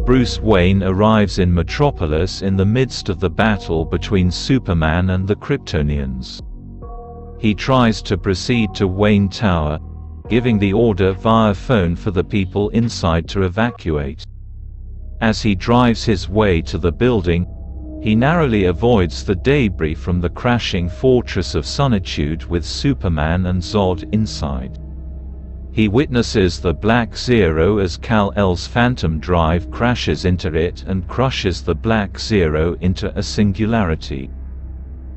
Bruce Wayne arrives in Metropolis in the midst of the battle between Superman and the Kryptonians. He tries to proceed to Wayne Tower, giving the order via phone for the people inside to evacuate. As he drives his way to the building, he narrowly avoids the debris from the crashing Fortress of Sonitude with Superman and Zod inside. He witnesses the Black Zero as Kal-El's Phantom Drive crashes into it and crushes the Black Zero into a singularity.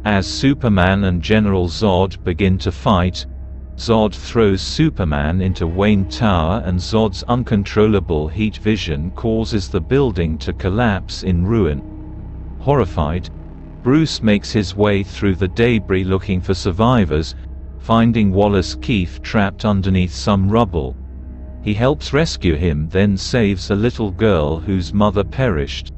As Superman and General Zod begin to fight, Zod throws Superman into Wayne Tower and Zod's uncontrollable heat vision causes the building to collapse in ruin. Horrified, Bruce makes his way through the debris looking for survivors, finding Wallace Keefe trapped underneath some rubble. He helps rescue him, then saves a little girl whose mother perished.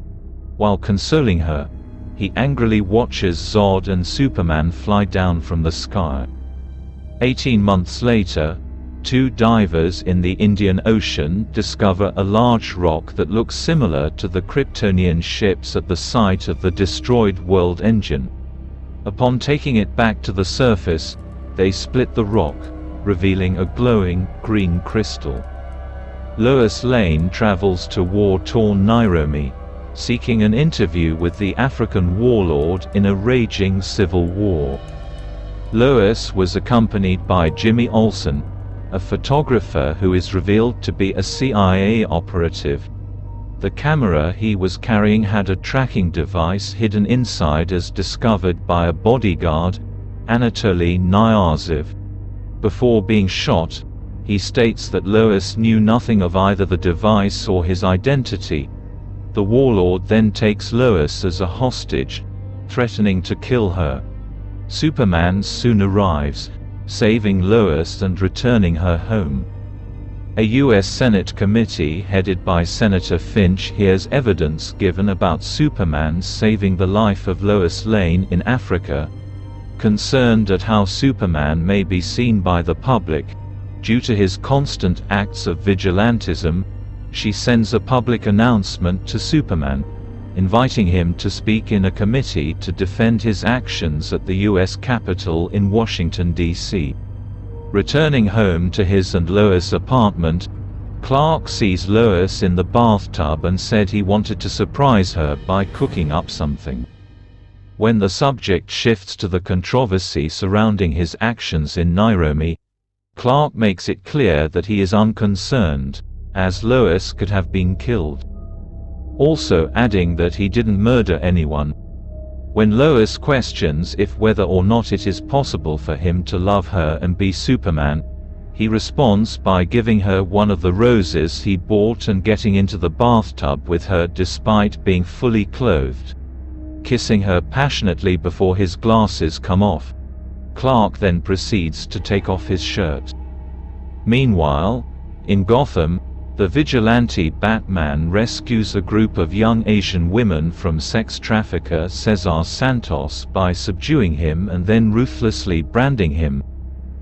While consoling her, he angrily watches Zod and Superman fly down from the sky. 18 months later, two divers in the Indian Ocean discover a large rock that looks similar to the Kryptonian ships at the site of the destroyed world engine. Upon taking it back to the surface, they split the rock, revealing a glowing, green crystal. Lois Lane travels to war-torn Nairobi, seeking an interview with the African warlord in a raging civil war. Lois was accompanied by Jimmy Olsen, a photographer who is revealed to be a CIA operative. The camera he was carrying had a tracking device hidden inside as discovered by a bodyguard, Anatoly Nyazev. Before being shot, he states that Lois knew nothing of either the device or his identity. The warlord then takes Lois as a hostage, threatening to kill her. Superman soon arrives, saving Lois and returning her home. A U.S. Senate committee headed by Senator Finch hears evidence given about Superman saving the life of Lois Lane in Africa. Concerned at how Superman may be seen by the public, due to his constant acts of vigilantism, she sends a public announcement to Superman, inviting him to speak in a committee to defend his actions at the U.S. Capitol in Washington, D.C. Returning home to his and Lois' apartment, Clark sees Lois in the bathtub and said he wanted to surprise her by cooking up something. When the subject shifts to the controversy surrounding his actions in Nairobi, Clark makes it clear that he is unconcerned, as Lois could have been killed. Also adding that he didn't murder anyone. When Lois questions if whether or not it is possible for him to love her and be Superman, he responds by giving her one of the roses he bought and getting into the bathtub with her despite being fully clothed. Kissing her passionately before his glasses come off. Clark then proceeds to take off his shirt. Meanwhile, in Gotham, the vigilante Batman rescues a group of young Asian women from sex trafficker Cesar Santos by subduing him and then ruthlessly branding him.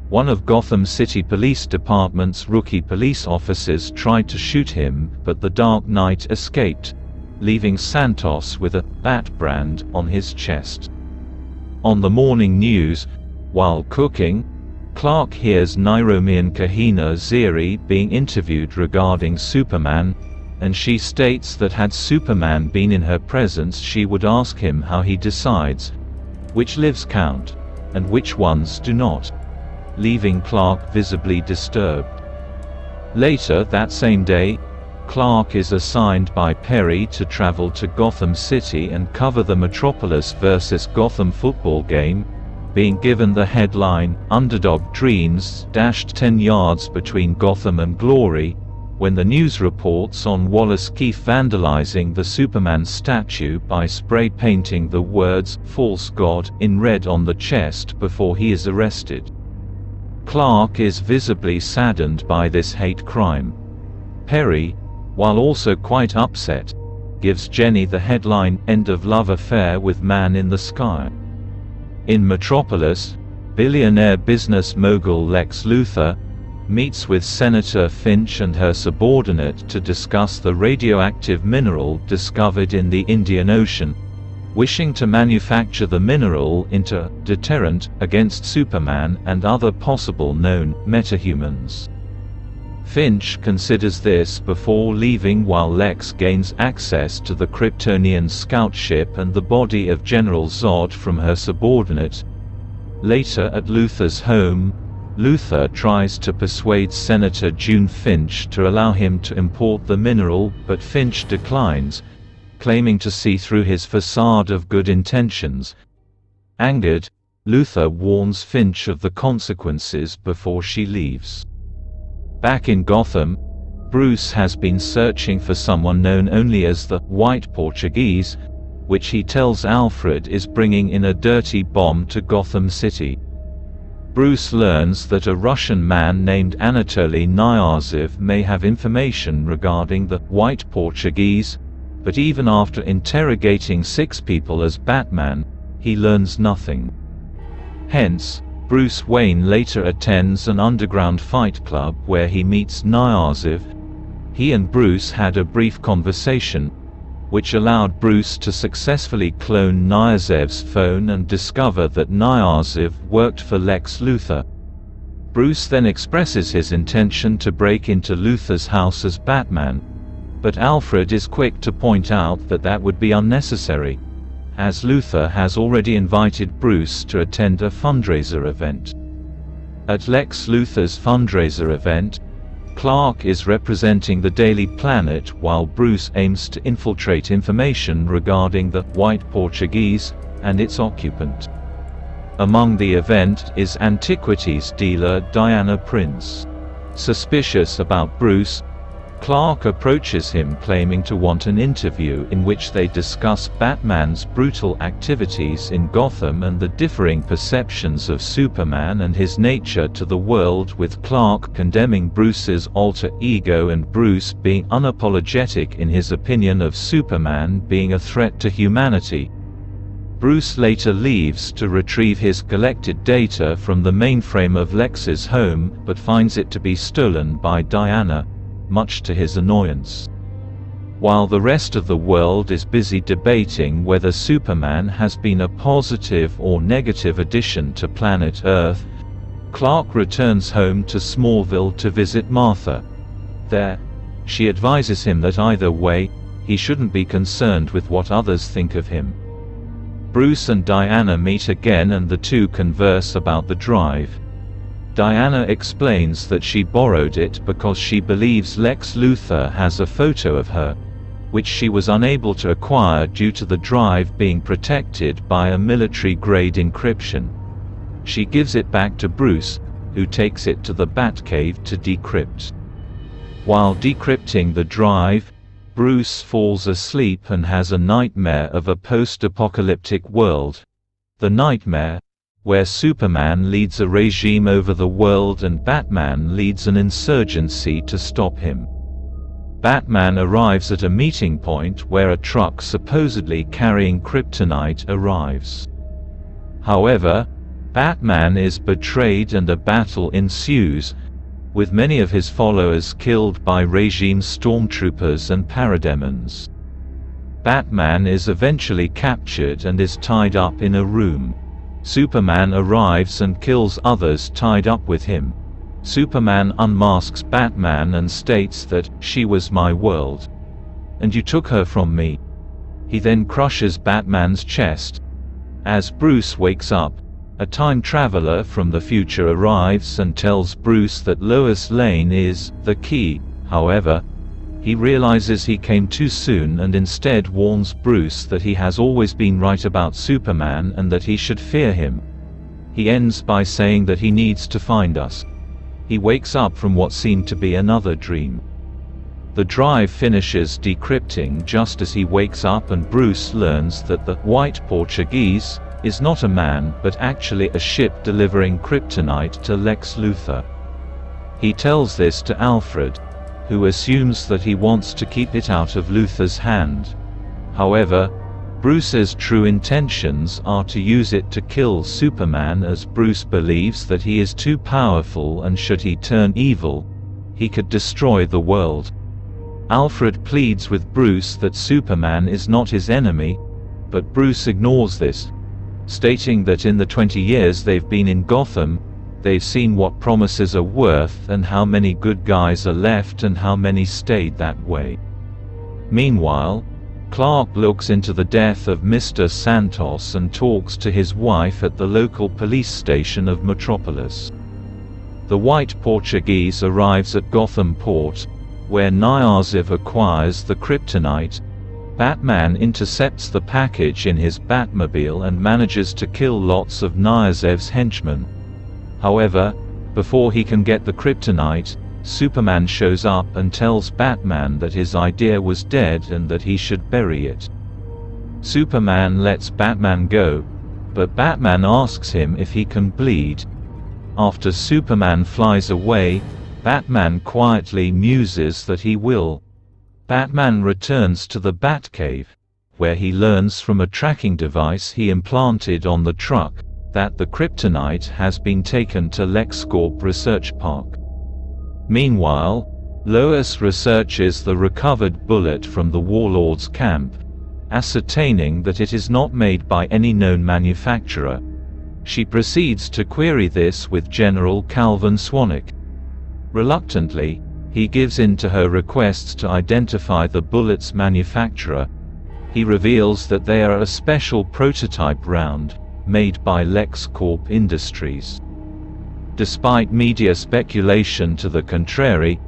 One of Gotham City Police Department's rookie police officers tried to shoot him, but the Dark Knight escaped, leaving Santos with a bat brand on his chest. On the morning news, while cooking, Clark hears Nairobian Kahina Ziri being interviewed regarding Superman, and she states that had Superman been in her presence she would ask him how he decides which lives count, and which ones do not, leaving Clark visibly disturbed. Later that same day, Clark is assigned by Perry to travel to Gotham City and cover the Metropolis vs. Gotham football game, being given the headline, "Underdog Dreams dashed 10 yards between Gotham and Glory," when the news reports on Wallace Keefe vandalizing the Superman statue by spray painting the words, "False God," in red on the chest before he is arrested. Clark is visibly saddened by this hate crime. Perry, while also quite upset, gives Jenny the headline, "End of Love Affair with Man in the Sky." In Metropolis, billionaire business mogul Lex Luthor, meets with Senator Finch and her subordinate to discuss the radioactive mineral discovered in the Indian Ocean, wishing to manufacture the mineral into a deterrent against Superman and other possible known metahumans. Finch considers this before leaving, while Lex gains access to the Kryptonian scout ship and the body of General Zod from her subordinate. Later at Luthor's home, Luthor tries to persuade Senator June Finch to allow him to import the mineral, but Finch declines, claiming to see through his facade of good intentions. Angered, Luthor warns Finch of the consequences before she leaves. Back in Gotham, Bruce has been searching for someone known only as the White Portuguese, which he tells Alfred is bringing in a dirty bomb to Gotham City. Bruce learns that a Russian man named Anatoly Nyazev may have information regarding the White Portuguese, but even after interrogating 6 people as Batman, he learns nothing. Hence, Bruce Wayne later attends an underground fight club where he meets Nyazev. He and Bruce had a brief conversation, which allowed Bruce to successfully clone Nyazev's phone and discover that Nyazev worked for Lex Luthor. Bruce then expresses his intention to break into Luthor's house as Batman, but Alfred is quick to point out that that would be unnecessary, as Luthor has already invited Bruce to attend a fundraiser event. At Lex Luthor's fundraiser event, Clark is representing the Daily Planet while Bruce aims to infiltrate information regarding the White Portuguese and its occupant. Among the event is antiquities dealer Diana Prince. Suspicious about Bruce, Clark approaches him claiming to want an interview in which they discuss Batman's brutal activities in Gotham and the differing perceptions of Superman and his nature to the world, with Clark condemning Bruce's alter ego and Bruce being unapologetic in his opinion of Superman being a threat to humanity. Bruce later leaves to retrieve his collected data from the mainframe of Lex's home, but finds it to be stolen by Diana, much to his annoyance. While the rest of the world is busy debating whether Superman has been a positive or negative addition to planet Earth, Clark returns home to Smallville to visit Martha. There, she advises him that either way, he shouldn't be concerned with what others think of him. Bruce and Diana meet again and the two converse about the drive. Diana explains that she borrowed it because she believes Lex Luthor has a photo of her, which she was unable to acquire due to the drive being protected by a military-grade encryption. She gives it back to Bruce, who takes it to the Batcave to decrypt. While decrypting the drive, Bruce falls asleep and has a nightmare of a post-apocalyptic world. The nightmare, where Superman leads a regime over the world and Batman leads an insurgency to stop him. Batman arrives at a meeting point where a truck supposedly carrying kryptonite arrives. However, Batman is betrayed and a battle ensues, with many of his followers killed by regime stormtroopers and parademons. Batman is eventually captured and is tied up in a room. Superman arrives and kills others tied up with him. Superman unmasks Batman and states that, "She was my world. And you took her from me." He then crushes Batman's chest. As Bruce wakes up, a time traveler from the future arrives and tells Bruce that Lois Lane is the key. However, he realizes he came too soon and instead warns Bruce that he has always been right about Superman and that he should fear him. He ends by saying that he needs to find us. He wakes up from what seemed to be another dream. The drive finishes decrypting just as he wakes up, and Bruce learns that the White Portuguese is not a man but actually a ship delivering kryptonite to Lex Luthor. He tells this to Alfred, who assumes that he wants to keep it out of Luthor's hand. However, Bruce's true intentions are to use it to kill Superman, as Bruce believes that he is too powerful and should he turn evil, he could destroy the world. Alfred pleads with Bruce that Superman is not his enemy, but Bruce ignores this, stating that in the 20 years they've been in Gotham, they've seen what promises are worth and how many good guys are left and how many stayed that way. Meanwhile, Clark looks into the death of Mr. Santos and talks to his wife at the local police station of Metropolis. The White Portuguese arrives at Gotham Port, where Nyarziv acquires the kryptonite. Batman intercepts the package in his Batmobile and manages to kill lots of Nyarziv's henchmen. However, before he can get the kryptonite, Superman shows up and tells Batman that his idea was dead and that he should bury it. Superman lets Batman go, but Batman asks him if he can bleed. After Superman flies away, Batman quietly muses that he will. Batman returns to the Batcave, where he learns from a tracking device he implanted on the truck that the kryptonite has been taken to LexCorp Research Park. Meanwhile, Lois researches the recovered bullet from the Warlord's camp, ascertaining that it is not made by any known manufacturer. She proceeds to query this with General Calvin Swanwick. Reluctantly, he gives in to her requests to identify the bullet's manufacturer. He reveals that they are a special prototype round, made by LexCorp Industries. Despite media speculation to the contrary,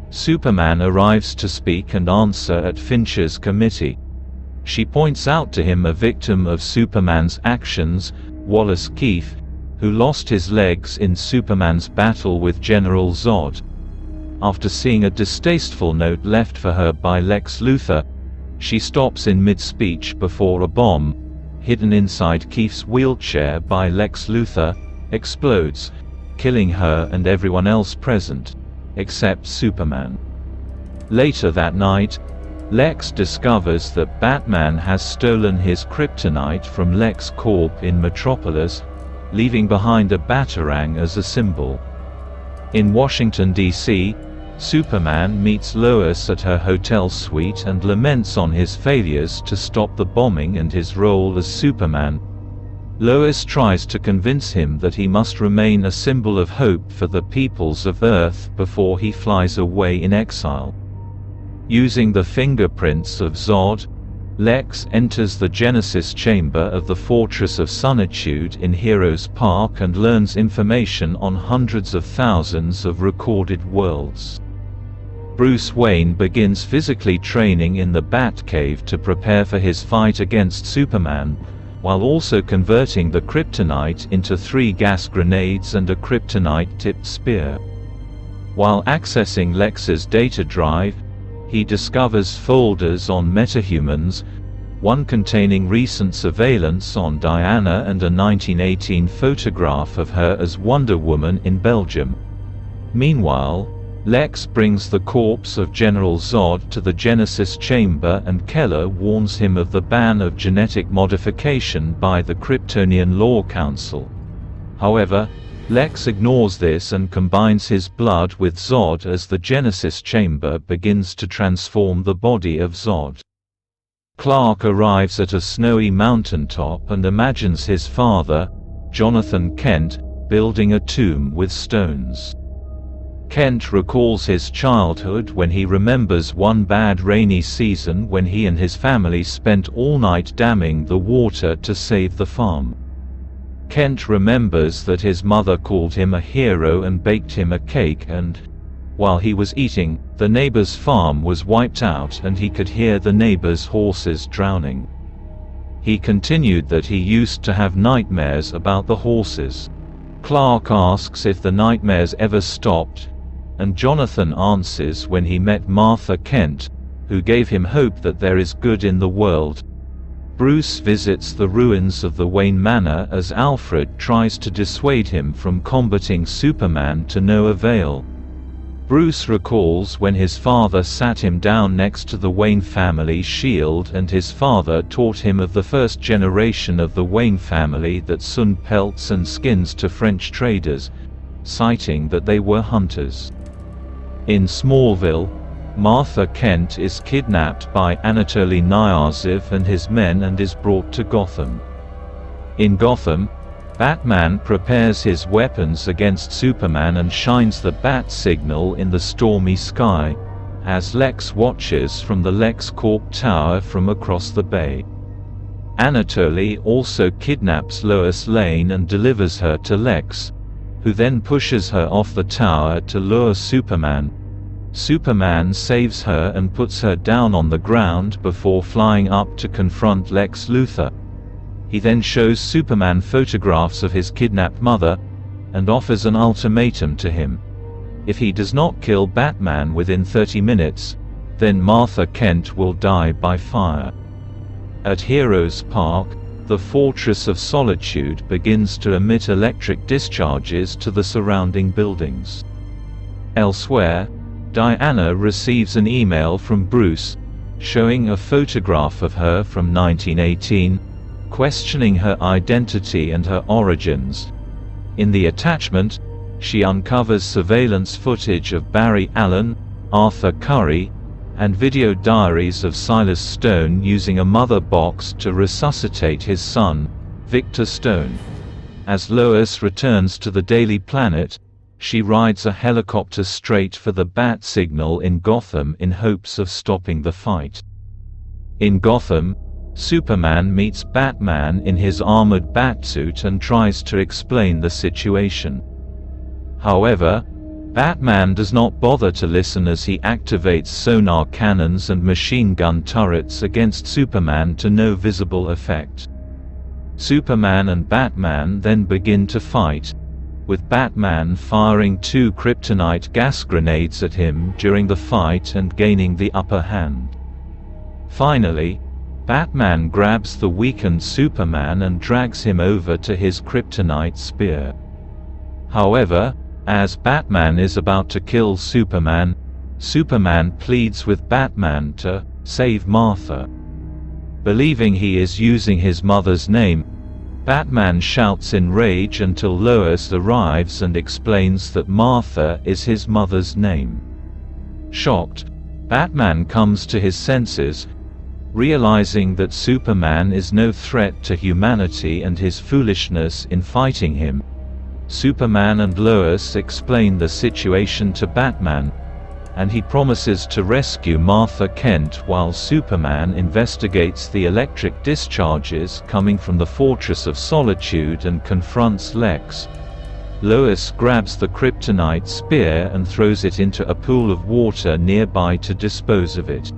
Superman arrives to speak and answer at Fincher's committee. She points out to him a victim of Superman's actions, Wallace Keefe, who lost his legs in Superman's battle with General Zod. After seeing a distasteful note left for her by Lex Luthor, she stops in mid-speech before a bomb, hidden inside Keefe's wheelchair by Lex Luthor, explodes, killing her and everyone else present, except Superman. Later that night, Lex discovers that Batman has stolen his kryptonite from LexCorp in Metropolis, leaving behind a Batarang as a symbol. In Washington, D.C., Superman meets Lois at her hotel suite and laments on his failures to stop the bombing and his role as Superman. Lois tries to convince him that he must remain a symbol of hope for the peoples of Earth before he flies away in exile. Using the fingerprints of Zod, Lex enters the Genesis chamber of the Fortress of Sonitude in Heroes Park and learns information on hundreds of thousands of recorded worlds. Bruce Wayne begins physically training in the Batcave to prepare for his fight against Superman, while also converting the kryptonite into 3 gas grenades and a kryptonite-tipped spear. While accessing Lex's data drive, he discovers folders on metahumans, one containing recent surveillance on Diana and a 1918 photograph of her as Wonder Woman in Belgium. Meanwhile, Lex brings the corpse of General Zod to the Genesis chamber and Keller warns him of the ban of genetic modification by the Kryptonian Law Council. However, Lex ignores this and combines his blood with Zod as the Genesis chamber begins to transform the body of Zod. Clark arrives at a snowy mountaintop and imagines his father, Jonathan Kent, building a tomb with stones. Kent recalls his childhood when he remembers one bad rainy season when he and his family spent all night damming the water to save the farm. Kent remembers that his mother called him a hero and baked him a cake and, while he was eating, the neighbor's farm was wiped out and he could hear the neighbor's horses drowning. He continued that he used to have nightmares about the horses. Clark asks if the nightmares ever stopped, and Jonathan answers when he met Martha Kent, who gave him hope that there is good in the world. Bruce visits the ruins of the Wayne Manor as Alfred tries to dissuade him from combating Superman to no avail. Bruce recalls when his father sat him down next to the Wayne family shield, and his father taught him of the first generation of the Wayne family that sold pelts and skins to French traders, citing that they were hunters. In Smallville, Martha Kent is kidnapped by Anatoly Knyazov and his men and is brought to Gotham. In Gotham, Batman prepares his weapons against Superman and shines the bat signal in the stormy sky, as Lex watches from the LexCorp tower from across the bay. Anatoly also kidnaps Lois Lane and delivers her to Lex, who then pushes her off the tower to lure Superman. Superman saves her and puts her down on the ground before flying up to confront Lex Luthor. He then shows Superman photographs of his kidnapped mother, and offers an ultimatum to him. If he does not kill Batman within 30 minutes, then Martha Kent will die by fire. At Heroes Park, the Fortress of Solitude begins to emit electric discharges to the surrounding buildings. Elsewhere, Diana receives an email from Bruce, showing a photograph of her from 1918, questioning her identity and her origins. In the attachment, she uncovers surveillance footage of Barry Allen, Arthur Curry, and video diaries of Silas Stone using a mother box to resuscitate his son, Victor Stone. As Lois returns to the Daily Planet, she rides a helicopter straight for the bat signal in Gotham in hopes of stopping the fight. In Gotham, Superman meets Batman in his armored batsuit and tries to explain the situation. However, Batman does not bother to listen as he activates sonar cannons and machine gun turrets against Superman to no visible effect. Superman and Batman then begin to fight, with Batman firing 2 kryptonite gas grenades at him during the fight and gaining the upper hand. Finally, Batman grabs the weakened Superman and drags him over to his kryptonite spear. However, as Batman is about to kill Superman, Superman pleads with Batman to save Martha. Believing he is using his mother's name, Batman shouts in rage until Lois arrives and explains that Martha is his mother's name. Shocked, Batman comes to his senses, realizing that Superman is no threat to humanity and his foolishness in fighting him. Superman and Lois explain the situation to Batman, and he promises to rescue Martha Kent while Superman investigates the electric discharges coming from the Fortress of Solitude and confronts Lex. Lois grabs the kryptonite spear and throws it into a pool of water nearby to dispose of it.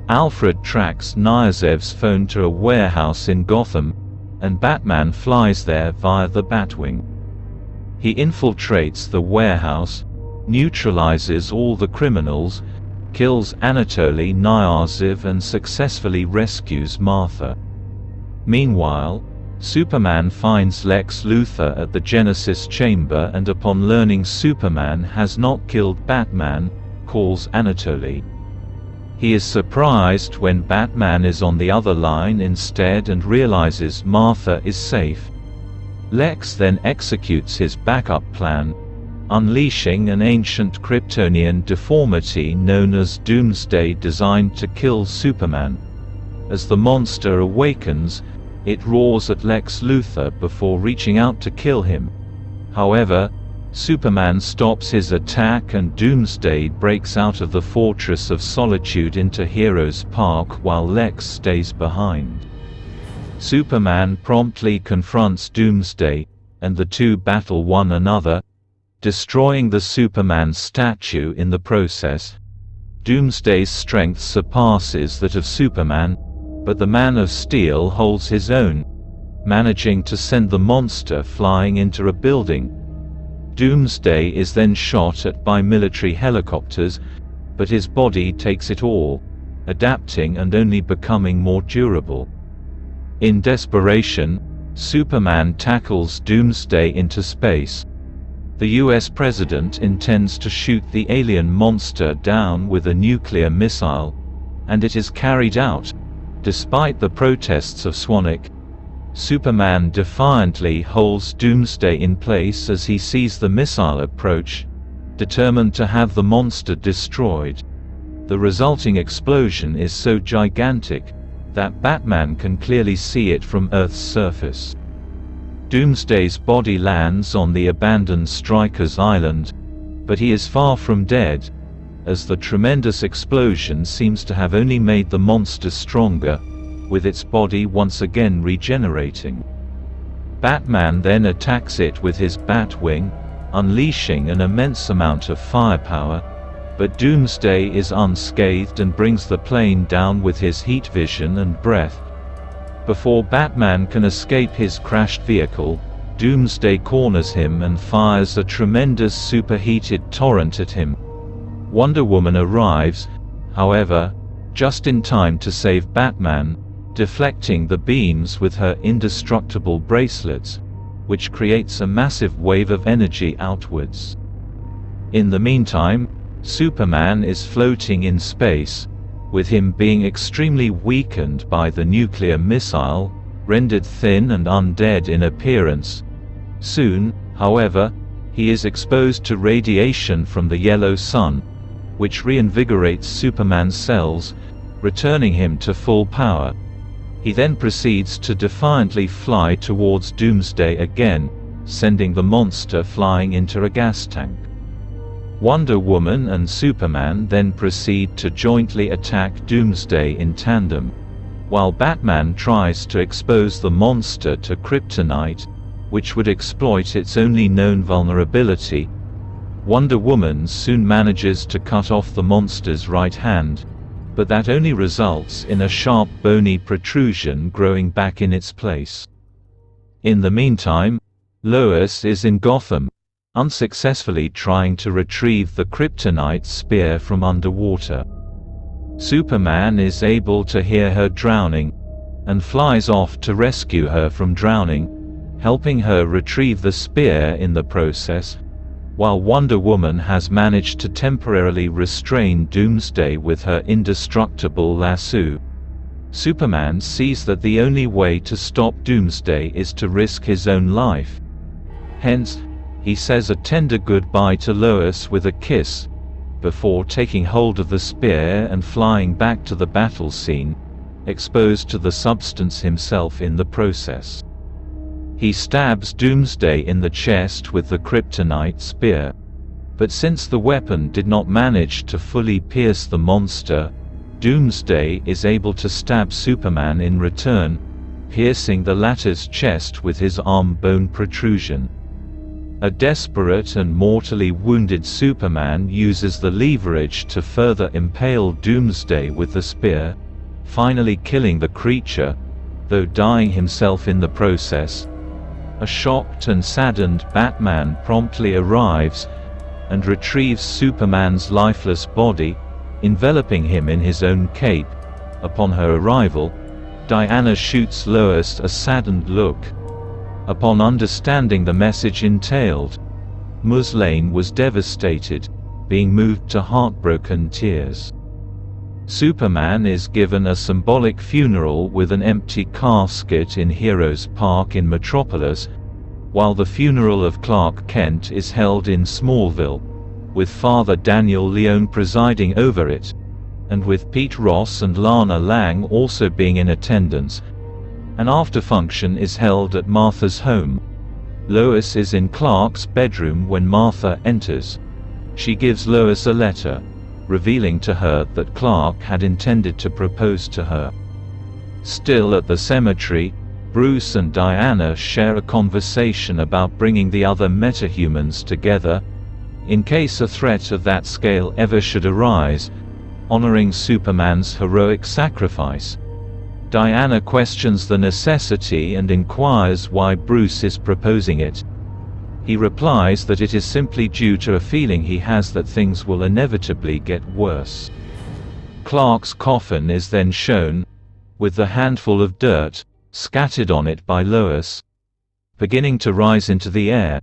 Alfred tracks Knyazov's phone to a warehouse in Gotham, and Batman flies there via the Batwing. He infiltrates the warehouse, neutralizes all the criminals, kills Anatoly Knyazov and successfully rescues Martha. Meanwhile, Superman finds Lex Luthor at the Genesis Chamber and upon learning Superman has not killed Batman, calls Anatoly. He is surprised when Batman is on the other line instead and realizes Martha is safe. Lex then executes his backup plan, unleashing an ancient Kryptonian deformity known as Doomsday designed to kill Superman. As the monster awakens, it roars at Lex Luthor before reaching out to kill him. However, Superman stops his attack and Doomsday breaks out of the Fortress of Solitude into Heroes Park while Lex stays behind. Superman promptly confronts Doomsday, and the two battle one another, destroying the Superman statue in the process. Doomsday's strength surpasses that of Superman, but the Man of Steel holds his own, managing to send the monster flying into a building. Doomsday is then shot at by military helicopters, but his body takes it all, adapting and only becoming more durable. In desperation, Superman tackles Doomsday into space. The US president intends to shoot the alien monster down with a nuclear missile, and it is carried out, despite the protests of Swanwick. Superman defiantly holds Doomsday in place as he sees the missile approach, determined to have the monster destroyed. The resulting explosion is so gigantic that Batman can clearly see it from Earth's surface. Doomsday's body lands on the abandoned Strikers Island, but he is far from dead, as the tremendous explosion seems to have only made the monster stronger, with its body once again regenerating. Batman then attacks it with his Batwing, unleashing an immense amount of firepower, but Doomsday is unscathed and brings the plane down with his heat vision and breath. Before Batman can escape his crashed vehicle, Doomsday corners him and fires a tremendous superheated torrent at him. Wonder Woman arrives, however, just in time to save Batman, deflecting the beams with her indestructible bracelets, which creates a massive wave of energy outwards. In the meantime, Superman is floating in space, with him being extremely weakened by the nuclear missile, rendered thin and undead in appearance. Soon, however, he is exposed to radiation from the yellow sun, which reinvigorates Superman's cells, returning him to full power. He then proceeds to defiantly fly towards Doomsday again, sending the monster flying into a gas tank. Wonder Woman and Superman then proceed to jointly attack Doomsday in tandem, while Batman tries to expose the monster to kryptonite, which would exploit its only known vulnerability. Wonder Woman soon manages to cut off the monster's right hand, but that only results in a sharp bony protrusion growing back in its place. In the meantime, Lois is in Gotham, unsuccessfully trying to retrieve the kryptonite spear from underwater. Superman is able to hear her drowning, and flies off to rescue her from drowning, helping her retrieve the spear in the process, while Wonder Woman has managed to temporarily restrain Doomsday with her indestructible lasso. Superman sees that the only way to stop Doomsday is to risk his own life. Hence, he says a tender goodbye to Lois with a kiss, before taking hold of the spear and flying back to the battle scene, exposed to the substance himself in the process. He stabs Doomsday in the chest with the kryptonite spear. But since the weapon did not manage to fully pierce the monster, Doomsday is able to stab Superman in return, piercing the latter's chest with his arm bone protrusion. A desperate and mortally wounded Superman uses the leverage to further impale Doomsday with the spear, finally killing the creature, though dying himself in the process. A shocked and saddened Batman promptly arrives, and retrieves Superman's lifeless body, enveloping him in his own cape. Upon her arrival, Diana shoots Lois a saddened look. Upon understanding the message entailed, Muslane was devastated, being moved to heartbroken tears. Superman is given a symbolic funeral with an empty casket in Heroes Park in Metropolis, while the funeral of Clark Kent is held in Smallville, with Father Daniel Leone presiding over it, and with Pete Ross and Lana Lang also being in attendance. An after-function is held at Martha's home. Lois is in Clark's bedroom when Martha enters. She gives Lois a letter, revealing to her that Clark had intended to propose to her. Still at the cemetery, Bruce and Diana share a conversation about bringing the other metahumans together, in case a threat of that scale ever should arise, honoring Superman's heroic sacrifice. Diana questions the necessity and inquires why Bruce is proposing it. He replies that it is simply due to a feeling he has that things will inevitably get worse. Clark's coffin is then shown, with the handful of dirt, scattered on it by Lois, beginning to rise into the air.